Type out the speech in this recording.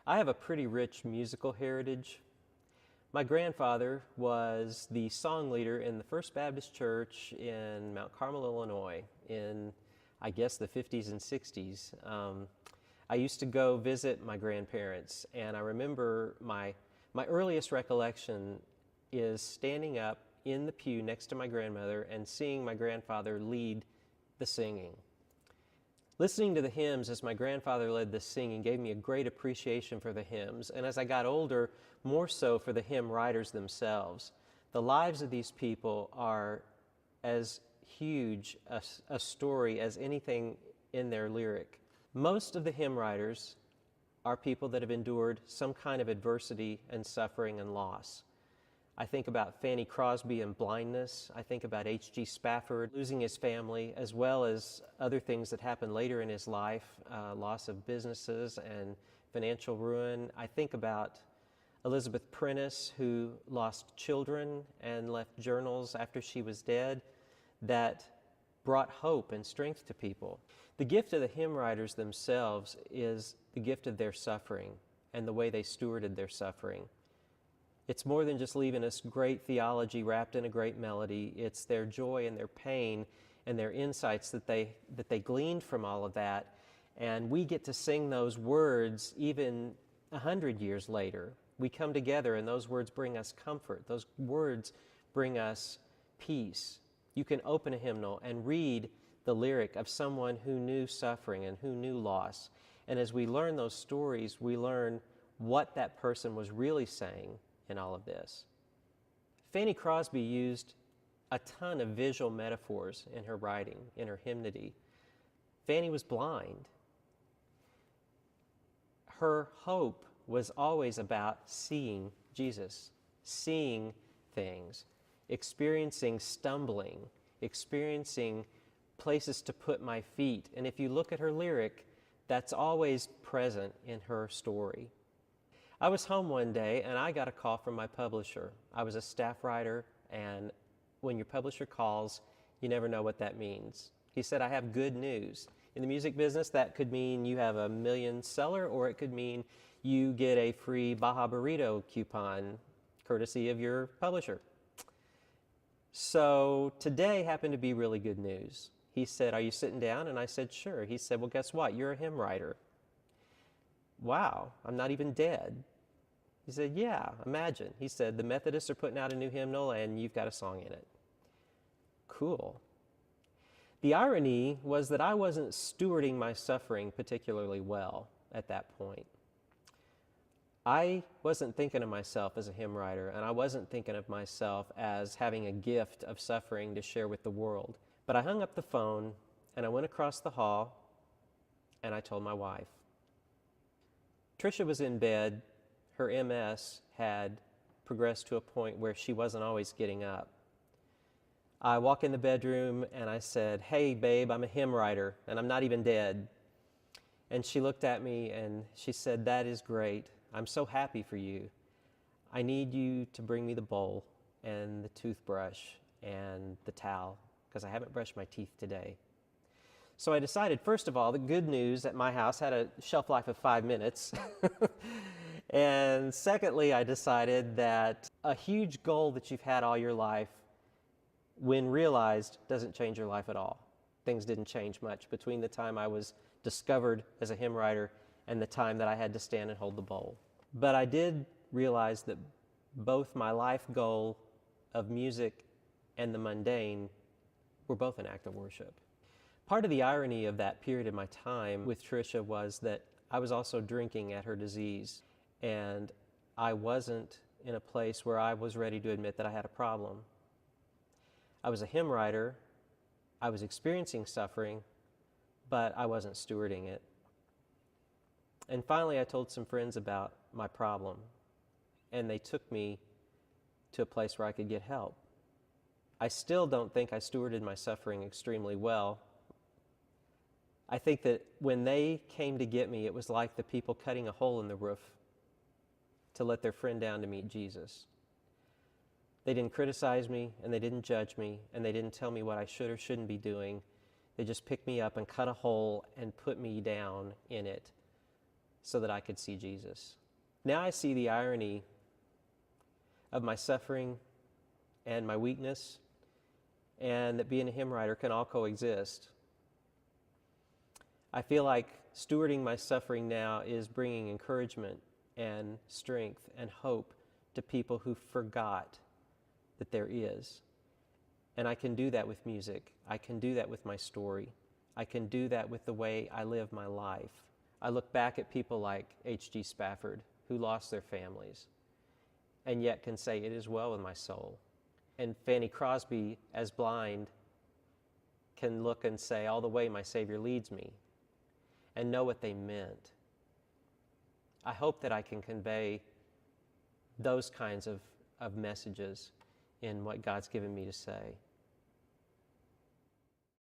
I have a pretty rich musical heritage. My grandfather was the song leader in the First Baptist Church in Mount Carmel, Illinois in, I guess, the 50s and 60s. I used to go visit my grandparents, and I remember my earliest recollection is standing up in the pew next to my grandmother and seeing my grandfather lead the singing. Listening to the hymns as my grandfather led the singing gave me a great appreciation for the hymns, and as I got older, more so for the hymn writers themselves. The lives of these people are as huge a story as anything in their lyric. Most of the hymn writers are people that have endured some kind of adversity and suffering and loss. I think about Fanny Crosby and blindness. I think about H.G. Spafford losing his family, as well as other things that happened later in his life, loss of businesses and financial ruin. I think about Elizabeth Prentice, who lost children and left journals after she was dead that brought hope and strength to people. The gift of the hymn writers themselves is the gift of their suffering and the way they stewarded their suffering. It's more than just leaving us great theology wrapped in a great melody. It's their joy and their pain and their insights that they gleaned from all of that. And we get to sing those words even 100 years later. We come together and those words bring us comfort. Those words bring us peace. You can open a hymnal and read the lyric of someone who knew suffering and who knew loss. And as we learn those stories, we learn what that person was really saying in all of this. Fanny Crosby used a ton of visual metaphors in her writing, in her hymnody. Fanny was blind. Her hope was always about seeing Jesus, seeing things, experiencing stumbling, experiencing places to put my feet. And if you look at her lyric, that's always present in her story. I was home one day and I got a call from my publisher. I was a staff writer, and when your publisher calls, you never know what that means. He said, I have good news. In the music business, that could mean you have a million seller, or it could mean you get a free Baja Burrito coupon courtesy of your publisher. So today happened to be really good news. He said, are you sitting down? And I said, sure. He said, well, guess what? You're a hymn writer. Wow, I'm not even dead. He said, yeah, imagine. He said, the Methodists are putting out a new hymnal and you've got a song in it. Cool. The irony was that I wasn't stewarding my suffering particularly well at that point. I wasn't thinking of myself as a hymn writer, and I wasn't thinking of myself as having a gift of suffering to share with the world. But I hung up the phone and I went across the hall and I told my wife. Tricia was in bed. Her MS had progressed to a point where she wasn't always getting up. I walk in the bedroom and I said, hey babe, I'm a hymn writer and I'm not even dead. And she looked at me and she said, that is great. I'm so happy for you. I need you to bring me the bowl and the toothbrush and the towel because I haven't brushed my teeth today. So I decided, first of all, the good news at my house had a shelf life of 5 minutes. And secondly, I decided that a huge goal that you've had all your life, when realized, doesn't change your life at all. Things didn't change much between the time I was discovered as a hymn writer and the time that I had to stand and hold the bowl. But I did realize that both my life goal of music and the mundane were both an act of worship. Part of the irony of that period of my time with Tricia was that I was also drinking at her disease, and I wasn't in a place where I was ready to admit that I had a problem. I was a hymn writer, I was experiencing suffering, but I wasn't stewarding it. And finally, I told some friends about my problem, and they took me to a place where I could get help. I still don't think I stewarded my suffering extremely well. I think that when they came to get me, it was like the people cutting a hole in the roof to let their friend down to meet Jesus. They didn't criticize me, and they didn't judge me, and they didn't tell me what I should or shouldn't be doing. They just picked me up and cut a hole and put me down in it so that I could see Jesus. Now I see the irony of my suffering and my weakness, and that being a hymn writer can all coexist. I feel like stewarding my suffering now is bringing encouragement and strength and hope to people who forgot that there is. And I can do that with music. I can do that with my story. I can do that with the way I live my life. I look back at people like H.G. Spafford, who lost their families, and yet can say, it is well with my soul. And Fanny Crosby, as blind, can look and say, all the way my Savior leads me, and know what they meant. I hope that I can convey those kinds of messages in what God's given me to say.